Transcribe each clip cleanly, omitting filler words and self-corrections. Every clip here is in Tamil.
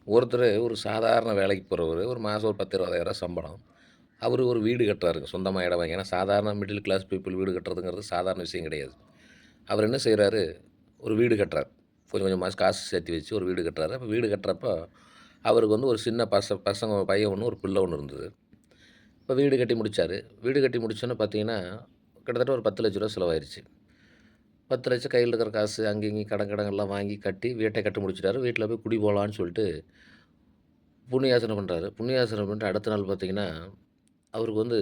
ஒருத்தர் ஒரு சாதாரண வேலைக்கு போறவரு, ஒரு மாசம் ஒரு 10, 20,000 சம்பளம். அவரு ஒரு வீடு கட்டுறாருங்க. சொந்தமா இடம் வாங்கி. ஏன்னா சாதாரண மிடில் கிளாஸ் பீப்பிள் வீடு கட்டுறதுங்கிறது சாதாரண விஷயம் கிடையாது. அவர் என்ன செய்றாரு, ஒரு வீடு கட்டுறார். கொஞ்சம் கொஞ்சமா காசு சேர்த்து வச்சு ஒரு வீடு கட்டுறாரு. அப்ப வீடு கட்டுறப்போ, அவருக்கு வந்து ஒரு சின்ன பசங்க பையன் ஒண்ணு, ஒரு பிள்ளை ஒண்ணு இருந்தது. இப்ப வீடு கட்டி முடிச்சாரு. வீடு கட்டி முடிச்சோனே பார்த்தீங்கன்னா, கிட்டத்தட்ட ஒரு ரூ. 10,00,000 செலவாயிருச்சு. 10,00,000 கையில இருக்கிற காசு அங்கே இங்கேயும் கடன் கடன்லாம் வாங்கி கட்டி வீட்ட கட்டி முடிச்சுட்டாரு. வீட்ல போய் குடி போலான்னு சொல்லிட்டு புண்ணியாசனை பண்றாரு. புண்ணியாசனம் பண்ணிட்டு அடுத்த நாள் பார்த்தீங்கன்னா, அவருக்கு வந்து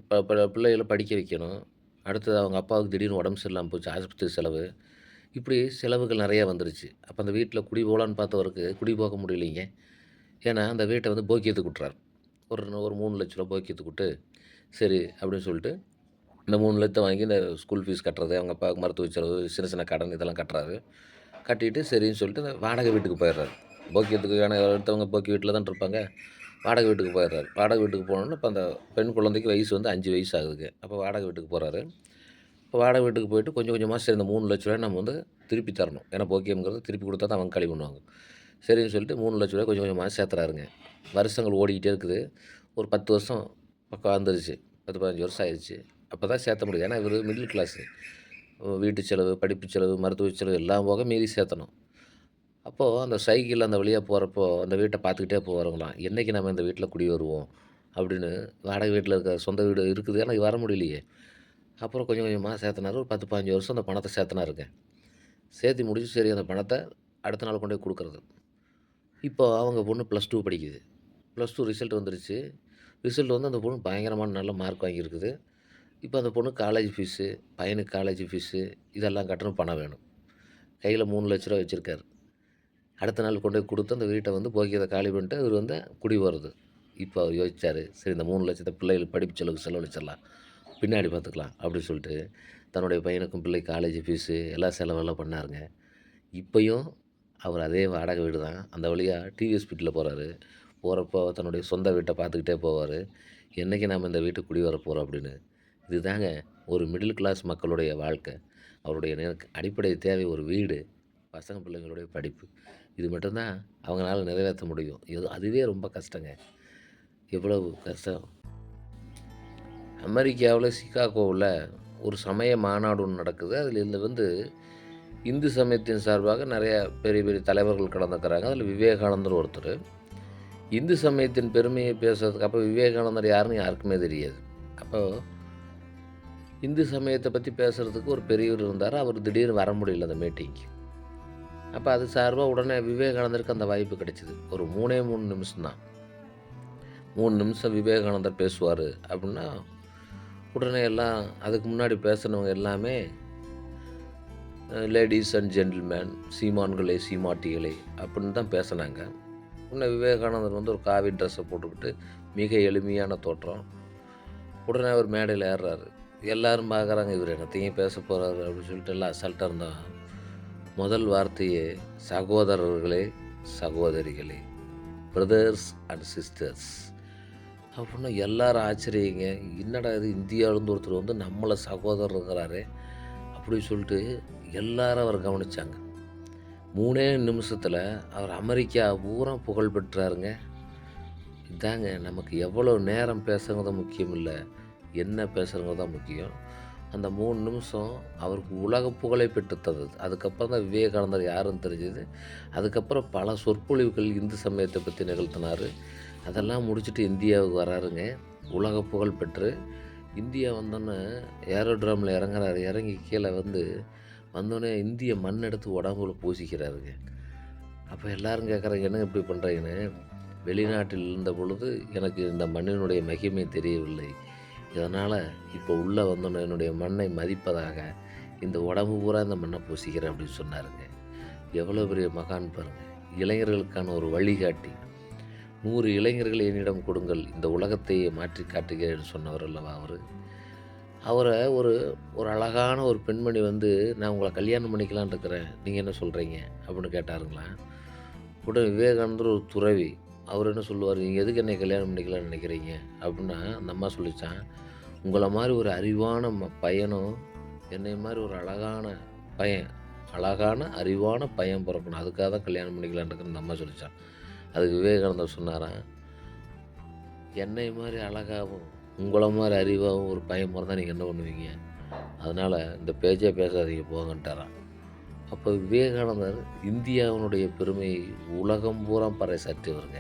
ப ப பிள்ளைகள படிக்க வைக்கணும். அடுத்தது அவங்க அப்பாவுக்கு திடீர்னு உடம்பு சரியில்லாம போச்சு. ஆஸ்பத்திரி செலவு. இப்படி செலவுகள் நெறையா வந்துருச்சு. அப்ப அந்த வீட்ல குடி போலான்னு பார்த்தவருக்கு குடி போக முடியலைங்க. ஏன்னா, அந்த வீட்ட வந்து போக்கியத்துக்கு விட்டுறாரு. ஒரு ஒரு ரூ. 3,00,000 போக்கியத்துக்கு விட்டு, சரி அப்படின்னு சொல்லிட்டு, இந்த 3,00,000 வாங்கி இந்த ஸ்கூல் ஃபீஸ் கட்டுறது, அவங்க அப்பாவுக்கு மருத்துவ செலவு, சின்ன சின்ன கடன் இதெல்லாம் கட்டுறாரு. கட்டிட்டு சரின்னு சொல்லிட்டு அந்த வாடகை வீட்டுக்கு போயிடுறாரு. போக்கியத்துக்கு ஏன்னா எடுத்தவங்க போக்கிய வீட்ல தான் இருப்பாங்க. வாடகை வீட்டுக்கு போயிடுறாரு. வாடகை வீட்டுக்கு போனோனே, இப்ப அந்த பெண் குழந்தைக்கு வயசு வந்து 5 வயசு ஆகுதுங்க. அப்ப வாடகை வீட்டுக்கு போறாரு. இப்ப வாடகை வீட்டுக்கு போயிட்டு கொஞ்சம் கொஞ்சமா சரி இந்த ரூ. 3,00,000 நம்ம வந்து திருப்பி தரணும். ஏன்னா போக்கியம்ங்கிறது திருப்பி குடுத்தா தான் அவங்க காலி பண்ணுவாங்க. சரின்னு சொல்லிட்டு ரூ. 3,00,000 கொஞ்சம் கொஞ்சமா சேர்த்துறாருங்க. வருஷங்கள் ஓடிக்கிட்டே இருக்குது. ஒரு 10 வருஷம் பக்கம் வந்துருச்சு. 10, 15 வருஷம் ஆயிருச்சு. அப்பதான் சேர்த்த முடியும். ஏன்னா இவரு மிடில் கிளாஸு. வீட்டு செலவு, படிப்பு செலவு, மருத்துவ செலவு எல்லாம் போக மீதி சேர்த்தணும். அப்போ அந்த சைக்கிள் அந்த வழியா போறப்போ, அந்த வீட்ட பார்த்துக்கிட்டே போவாருங்களாம். "என்னைக்கு நம்ம இந்த வீட்ல குடி வருவோம்?" அப்படின்னு வாடகை வீட்ல இருக்க சொந்த வீடு இருக்குது. ஆனா வர முடியலையே. அப்புறம் கொஞ்சம் கொஞ்சமா சேர்த்துனாரு. ஒரு 10, 15 வருஷம் அந்த பணத்த சேர்த்துனாருங்க. சேர்த்து முடிச்சு சரி அந்த பணத்த அடுத்த நாள் கொண்டு போய் குடுக்குறது. இப்போ அவங்க பொண்ணு +2 படிக்குது. +2 ரிசல்ட் வந்துருச்சு. ரிசல்ட் வந்து அந்த பொண்ணு பயங்கரமான நல்ல மார்க் வாங்கியிருக்குது. இப்ப அந்த பொண்ணுக்கு காலேஜ் ஃபீஸு, பையனுக்கு காலேஜ் ஃபீஸு இதெல்லாம் கட்டணும் பணம் வேணும். கையில ரூ. 3,00,000 வச்சிருக்காரு. அடுத்த நாள் கொண்டு போய் குடுத்து அந்த வீட்ட வந்து போக்கியத்த காலி பண்ணிட்டு அவரு வந்து குடி போறது. இப்ப அவர் யோசிச்சாரு, சரி இந்த 3,00,000 பிள்ளைகள் படிப்பு செலவுக்கு செலவழிச்சிடலாம். பின்னாடி பார்த்துக்கலாம் அப்படின்னு சொல்லிட்டு, தன்னுடைய பையனுக்கும் பிள்ளை காலேஜ் ஃபீஸு எல்லா செலவெல்லாம் பண்ணாருங்க. இப்பயும் அவர் அதே வாடகை வீடு தான். அந்த வழியா டிவிஎஸ் ஸ்பீட்ல போறாரு. போறப்போ தன்னுடைய சொந்த வீட்ட பார்த்துக்கிட்டே போவாரு. என்னைக்கு நாம இந்த வீட்டுக்கு குடி வரப்போறோம் அப்படின்னு. இதுதாங்க ஒரு மிடில் கிளாஸ் மக்களுடைய வாழ்க்கை. அவருடைய அடிப்படை தேவை ஒரு வீடு, பசங்க பிள்ளைங்களுடைய படிப்பு. இது மட்டும் தான் அவங்களால நிறைவேத்த முடியும். அதுவே ரொம்ப கஷ்டங்க. எவ்வளவு கஷ்டம். அமெரிக்காவுல சிகாகோவுல ஒரு சமய மாநாடு ஒண்ணு நடக்குது. அதில இதுல வந்து இந்து சமயத்தின் சார்பாக நெறைய பெரிய பெரிய தலைவர்கள் கலந்துக்கிறாங்க. அதில விவேகானந்தர் ஒருத்தரு. இந்து சமயத்தின் பெருமையை பேசுறதுக்கு அப்ப விவேகானந்தர் யாருன்னு யாருக்குமே தெரியாது. அப்போ இந்து சமயத்த பத்தி பேசுறதுக்கு ஒரு பெரியவர் இருந்தாரு. அவரு திடீர்னு வர முடியல அந்த மீட்டிங்க்கு. அப்ப அது சார்பா உடனே விவேகானந்தருக்கு அந்த வாய்ப்பு கிடைச்சது. ஒரு 3 நிமிஷம் தான். 3 நிமிஷம் விவேகானந்தர் பேசுவாரு அப்டின்னா, உடனே எல்லாம் அதுக்கு முன்னாடி பேசுனவங்க எல்லாமே லேடீஸ் அண்ட் ஜென்டில்மேன், சீமான்களே, சீமாட்டிகளே அப்டின்னு தான் பேசுனாங்க. உடனே விவேகானந்தர் வந்து ஒரு காவி ட்ரெஸ்ஸ போட்டுக்கிட்டு, மிக எளிமையான தோற்றம். உடனே அவர் மேடையில ஏர்றாரு. எல்லாரும் பார்க்குறாங்க, இவரு என்னத்தையும் பேச போறாரு அப்டின்னு சொல்லிட்டு எல்லாம் அசால்ட்டா இருந்தா, முதல் வார்த்தையே சகோதரர்களே, சகோதரிகளே, பிரதர்ஸ் அண்ட் சிஸ்டர்ஸ் அப்புட்னா எல்லாரும் ஆச்சரியங்க. என்னடா இது இந்தியாவிலேருந்து ஒருத்தர் வந்து நம்மள சகோதரர்ங்கிறாரே! அப்டி சொல்லிட்டு எல்லாரும் அவர கவனிச்சாங்க. 3 நிமிஷத்துல அவர் அமெரிக்கா பூரா புகழ் பெற்றாருங்க. இதாங்க நமக்கு எவ்வளோ நேரம் பேசுறது முக்கியம் இல்ல. என்ன பேசுறோங்கிறது தான் முக்கியம். அந்த 3 நிமிஷம் அவருக்கு உலக புகழை பெற்றுத் தந்தது. அதுக்கப்புறம் தான் விவேகானந்தர் யாருன்னு தெரிஞ்சது. அதுக்கப்புறம் பல சொற்பொழிவுகள் இந்து சமயத்த பத்தி நிகழ்த்தினாரு. அதெல்லாம் முடிச்சுட்டு இந்தியாவுக்கு வராருங்க. உலக புகழ் பெற்று இந்தியா வந்தோன்னே ஏரோட்ரம்ல இறங்குறாரு. இறங்கி கீழ வந்து வந்தோனே இந்திய மண் எடுத்து உடம்புல பூசிக்கிறாருங்க. அப்ப எல்லாரும் கேட்குறாங்க, "என்னங்க இப்படி பண்றீங்கன்னு?" வெளிநாட்டில் இருந்த பொழுது எனக்கு இந்த மண்ணினுடைய மகிமை தெரியவில்லை. இதனால இப்போ உள்ள வந்தோனே என்னுடைய மண்ணை மதிப்பதாக இந்த உடம்பு பூரா இந்த மண்ணை பூசிக்கிறேன் அப்படின்னு சொன்னாருங்க. எவ்வளோ பெரிய மகான் பாருங்க. இளைஞர்களுக்கான ஒரு வழிகாட்டி. 100 இளைஞர்களை என்னிடம் கொடுங்கள். இந்த உலகத்தையே மாற்றி காட்டுகிறேன்னு சொன்னவர் அல்லவா அவரு. அவர ஒரு ஒரு அழகான ஒரு பெண்மணி வந்து, "நான் உங்கள கல்யாணம் பண்ணிக்கலான்னு இருக்கிறேன். நீங்க என்ன சொல்றீங்க?" அப்படின்னு கேட்டாருங்களாம். உடனே விவேகானந்தர் ஒரு துறவி. அவரு என்ன சொல்லுவாரு, "நீங்க எதுக்கு என்னைய கல்யாணம் பண்ணிக்கலாம்னு நினைக்கிறீங்க?" அப்படின்னா, அந்த அம்மா சொல்லிச்சாம், "உங்கள மாரி ஒரு அறிவான பையனும், என்னைய மாரி ஒரு அழகான பையன், அழகான அறிவான பையன் பொறக்கணும். அதுக்காக தான் கல்யாணம் பண்ணிக்கலான்னு இருக்கேன்னு" அந்த அம்மா சொல்லிச்சாம். அதுக்கு விவேகானந்தர் சொன்னாராம், "என்னை மாதிரி அழகாவும், உங்கள மாரி அறிவாவும் ஒரு பையன் பொறந்தா நீங்க என்ன பண்ணுவீங்க? அதனால இந்த பேச்சே பேசாதீங்க போங்கன்ட்டாராம்." அப்போ விவேகானந்தர் இந்தியாவினுடைய பெருமையை உலகம் பூரா பறைசாற்றியவருங்க.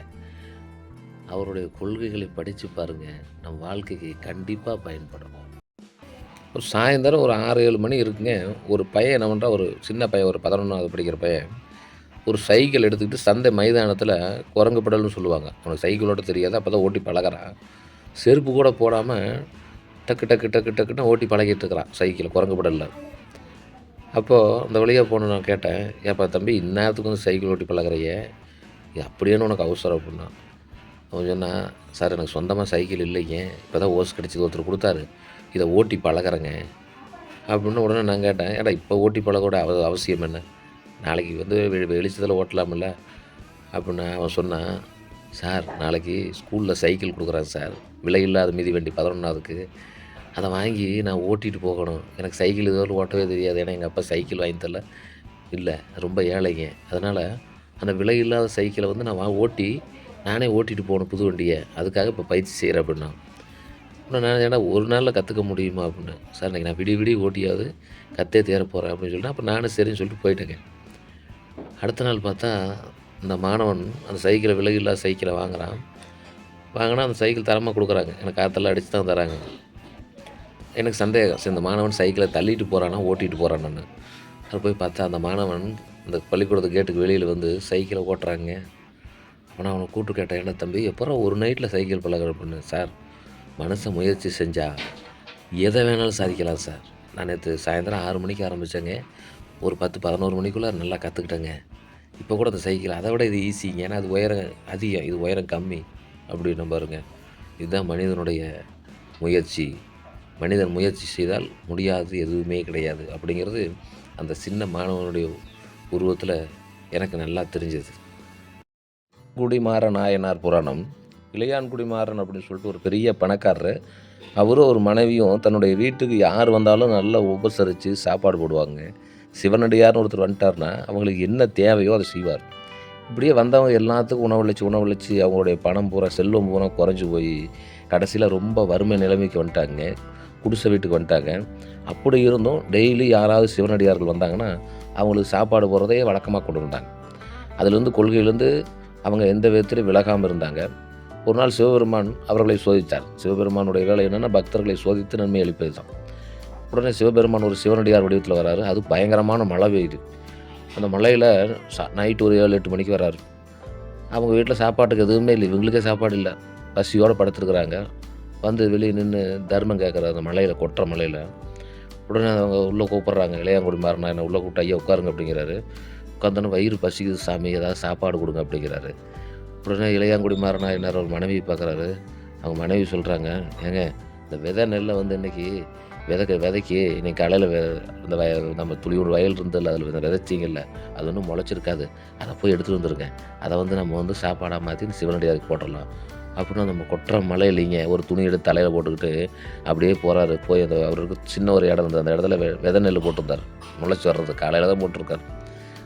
அவருடைய கொள்கைகளை படித்து பாருங்க, நம் வாழ்க்கைக்கு கண்டிப்பாக பயன்படும். ஒரு சாயந்தரம் ஒரு 6, 7 மணி இருக்குங்க. ஒரு பையன் என்ன பண்ணுறான், ஒரு சின்ன பையன் ஒரு 11வது படிக்கிற பையன், ஒரு சைக்கிள் எடுத்துக்கிட்டு சந்தை மைதானத்தில குரங்கு பெடல்னு சொல்லுவாங்க. அவனுக்கு சைக்கிள் ஓட்ட தெரியாது. அப்போ தான் ஓட்டி பழகுறான். செருப்பு கூட போடாம டக்கு டக்கு டக்கு டக்குன்னு ஓட்டி பழகிட்டு இருக்கிறான் சைக்கிள குரங்கு பெடல்ல. அப்போது அந்த வழியா போன நான் கேட்டேன், "ஏப்பா தம்பி இந்நேரத்துக்கு வந்து சைக்கிள் ஓட்டி பழகுறியே, அப்படியேன்னு உனக்கு அவசரம்?" அப்படின்னான். அவன் சொன்னான், "சார் எனக்கு சொந்தமாக சைக்கிள் இல்லைங்க. இப்போ தான் ஓஸ் கிடச்சிது, ஒருத்தர் கொடுத்தாரு. இதை ஓட்டி பழகுறேங்க." அப்படின்னு உடனே நான் கேட்டேன், "ஏடா இப்போ ஓட்டி பழகோட அவசியம் என்ன? நாளைக்கு வந்து வெளிச்சத்தில் ஓட்டலாம்ல?" அப்படின்னு அவன் சொன்னான், "சார் நாளைக்கு ஸ்கூலில் சைக்கிள் கொடுக்குறாங்க சார். விலையில்லாத மிதிவண்டி 11வதுக்கு. அதை வாங்கி நான் ஓட்டிகிட்டு போகணும். எனக்கு சைக்கிள் இதுவரை ஓட்டவே தெரியாது. ஏன்னா எங்கள் அப்பா சைக்கிள் வாங்கி தரல. இல்லை ரொம்ப ஏழைங்க. அதனால் அந்த விலையில்லாத சைக்கிளை வந்து நான் ஓட்டி நானே ஓட்டிகிட்டு போகணும் புது வண்டியை. அதுக்காக இப்போ பயிற்சி செய்கிறேன்." அப்படின்னான். அப்புறம் நான், "ஏன்னா ஒரு நாளில் கற்றுக்க முடியுமா?" அப்படின்னு. "சார் இன்றைக்கி நான் விடிய விடிய ஓட்டியாவது கற்றே தேர போகிறேன்." அப்படின்னு சொல்லிட்டு அப்போ நானும் சரின்னு சொல்லிட்டு போயிட்டேங்க. அடுத்த நாள் பார்த்தா அந்த மாணவன் அந்த சைக்கிளை விலையில்லாத சைக்கிளை வாங்குறான். வாங்கினா அந்த சைக்கிள் தரமாக கொடுக்குறாங்க. எனக்கு காற்றெல்லாம் அடித்து தான் தராங்க. எனக்கு சந்தேகம், சரி இந்த மாணவன் சைக்கிளை தள்ளிட்டு போகிறானா ஓட்டிகிட்டு போகிறானான்னு. அது போய் பார்த்தா அந்த மாணவன் அந்த பள்ளிக்கூடத்து கேட்டுக்கு வெளியில் வந்து சைக்கிளை ஓட்டுறாங்க. ஆனால் அவனை கூப்பிட்டு கேட்டேன், "என்ன தம்பி எப்பறம் ஒரு நைட்டில் சைக்கிள் பழகுற?" அப்படின்னு. "சார் மனுஷன் முயற்சி செஞ்சால் எதை வேணாலும் சாதிக்கலாம் சார். நான் நேற்று சாயந்தரம் 6 மணிக்கு ஆரம்பித்தேங்க. ஒரு 10, 11 மணிக்குள்ளே நல்லா கற்றுக்கிட்டேங்க. இப்போ கூட அந்த சைக்கிள் அதை விட இது ஈஸிங்க. ஏன்னா அது உயரம் அதிகம், இது உயரம் கம்மி." அப்படின்னு பாருங்க. இதுதான் மனிதனுடைய முயற்சி. மனிதன் முயற்சி செய்தால் முடியாதது எதுவுமே கிடையாது அப்படிங்கிறது அந்த சின்ன மாணவனுடைய உருவத்தில் எனக்கு நல்லா தெரிஞ்சது. குடிமாற நாயனார் புராணம். இளையான்குடி மாறன் அப்படின்னு சொல்லிட்டு ஒரு பெரிய பணக்காரரு. அவரும் ஒரு மனைவியும் தன்னுடைய வீட்டுக்கு யார் வந்தாலும் நல்லா உபசரித்து சாப்பாடு போடுவாங்க. சிவனடியார்னு ஒருத்தர் வந்துட்டார்னா அவங்களுக்கு என்ன தேவையோ அதை செய்வார். இப்படியே வந்தவங்க எல்லாத்துக்கும் உணவளித்து அவங்களுடைய பணம் பூரா செல்வம் பூரா குறைஞ்சி போய் கடைசியில் ரொம்ப வறுமை நிலைமைக்கு வந்துட்டாங்க. குடிசை வீட்டுக்கு வந்துட்டாங்க. அப்படி இருந்தும் டெய்லி யாராவது சிவனடியார்கள் வந்தாங்கன்னா அவங்களுக்கு சாப்பாடு போடுறதே வழக்கமாக கொண்டு வந்தாங்க. அதுலேருந்து கொள்கையிலேருந்து அவங்க எந்த விதத்திலும் விலகாமல் இருந்தாங்க. ஒரு நாள் சிவபெருமான் அவர்களை சோதித்தார். சிவபெருமானுடைய வேலை என்னென்னா பக்தர்களை சோதித்து நன்மை அளிப்பது தான். உடனே சிவபெருமான் ஒரு சிவனடியார் வடிவத்தில் வராரு. அது பயங்கரமான மழை பெய்யுது. அந்த மழையில் நைட்டு ஒரு 7, 8 மணிக்கு வராரு. அவங்க வீட்டில் சாப்பாட்டுக்கு எதுவுமே இல்லை. இவங்களுக்கே சாப்பாடு இல்லை. பசியோடு படுத்துருக்குறாங்க. வந்து வெளியே நின்று தர்மம் கேட்குறாரு அந்த மழையில், கொட்டுற மழையில். உடனே அவங்க உள்ளே கூப்பிட்றாங்க. இளையான்குடி மாறனா என்ன உள்ளே கூப்பிட்டு, "ஐயா உட்காருங்க" அப்படிங்கிறாரு. உட்காந்தோன்னே, "வயிறு பசிக்குது சாமி, ஏதாவது சாப்பாடு கொடுங்க" அப்படிங்கிறாரு. உடனே இளையான்குடி மாறனா என்ன ஒரு மனைவியை பார்க்குறாரு. அவங்க மனைவி சொல்கிறாங்க, "ஏங்க இந்த விதை நெல்லை வந்து இன்றைக்கி விதைக்கு இன்றைக்கி காலையில் அந்த நம்ம துளியோட வயல் இருந்ததில்ல, அதில் விதைச்சிங்கல்ல, அது ஒன்றும் முளைச்சிருக்காது. அதை போய் எடுத்துகிட்டு வந்துருங்க. அதை வந்து நம்ம வந்து சாப்பாடாக மாற்றி சிவனடியாருக்கு போட்டுடலாம்." அப்படின்னு நம்ம கொட்டுற மழையிலைங்க ஒரு துணி எடுத்து தலையில் போட்டுக்கிட்டு அப்படியே போகிறாரு. போய் அந்த அவருக்கு சின்ன ஒரு இடம் இருந்தது. அந்த இடத்துல விதை நெல் போட்டிருந்தார். முளைச்சி வர்றது காலையில் தான் போட்டிருக்காரு.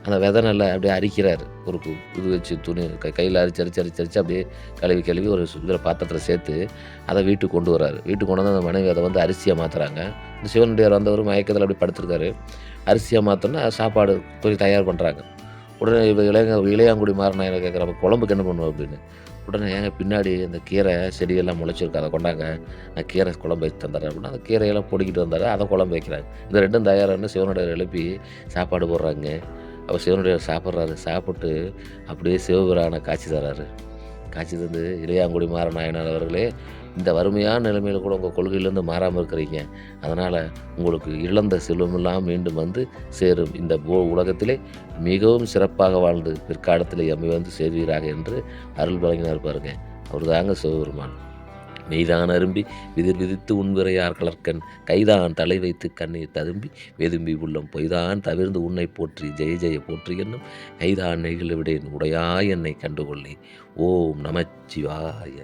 அந்த விதை நெல்லை அப்படியே அரிக்கிறாரு. ஒரு இது வச்சு துணி கையில் அரிச்சு அப்படியே கழுவி ஒரு இதில் பாத்திரத்தில் சேர்த்து அதை வீட்டுக்கு கொண்டு வராரு. வீட்டுக்கு கொண்டு வந்து அந்த மனைவி அதை வந்து அரிசியாக மாற்றுறாங்க. இந்த சிவனடியார் வந்தவர் மயக்கத்தில் அப்படி படுத்திருக்காரு. அரிசியாக மாற்றோன்னா சாப்பாடு துணி தயார் பண்ணுறாங்க. உடனே இளையான்குடி மாறனா என்ன கேட்குறப்ப, "குழம்புக்கு என்ன பண்ணுவோம்?" அப்படின்னு. உடனே, "ஏங்க பின்னாடி அந்த கீரை செடியெல்லாம் முளைச்சிருக்கு, அதை கொண்டாங்க, நான் கீரை குழம்பு வச்சு தந்துடுறேன்" அப்படின்னா அந்த கீரையெல்லாம் பொடிக்கிட்டு வந்தார். அதை குழம்பு வைக்கிறாங்க. இந்த ரெண்டும் தயாரான்னு சிவனடியார் எழுப்பி சாப்பாடு போடுறாங்க. அவர் சிவனடியார் சாப்பிட்றாரு. சாப்பிட்டு அப்படியே சிவபிரானை காட்சி தர்றாரு. காட்சி தந்து, "இளையான்குடி மாறநாயனார் அவர்களே, இந்த வறுமையான நிலைமையில் கூட உங்கள் கொள்கையிலேருந்து மாறாமல் இருக்கிறீங்க. அதனால் உங்களுக்கு இழந்த செல்வமெல்லாம் மீண்டும் வந்து சேரும். இந்த உலகத்திலே மிகவும் சிறப்பாக வாழ்ந்து பிற்காலத்தில் எம்மை வந்து சேர்வீராக" என்று அருள் வழங்கினார் பாருங்க. அவர் தாங்க சிவபெருமான். "மெய்தான் அரும்பி விதிர் விதித்து உண்விரையார் கலர்க்கண் கைதான் தலை வைத்து கண்ணீர் ததும்பி வெதும்பி உள்ளம் பொய்தான் தவிர்ந்து உன்னை போற்றி ஜெய ஜெய போற்றி என்னும் கைதான் நெகிழ விடேன் உடையாய் என்னை கண்டுகொள்ளே. ஓம் நமச்சிவாய."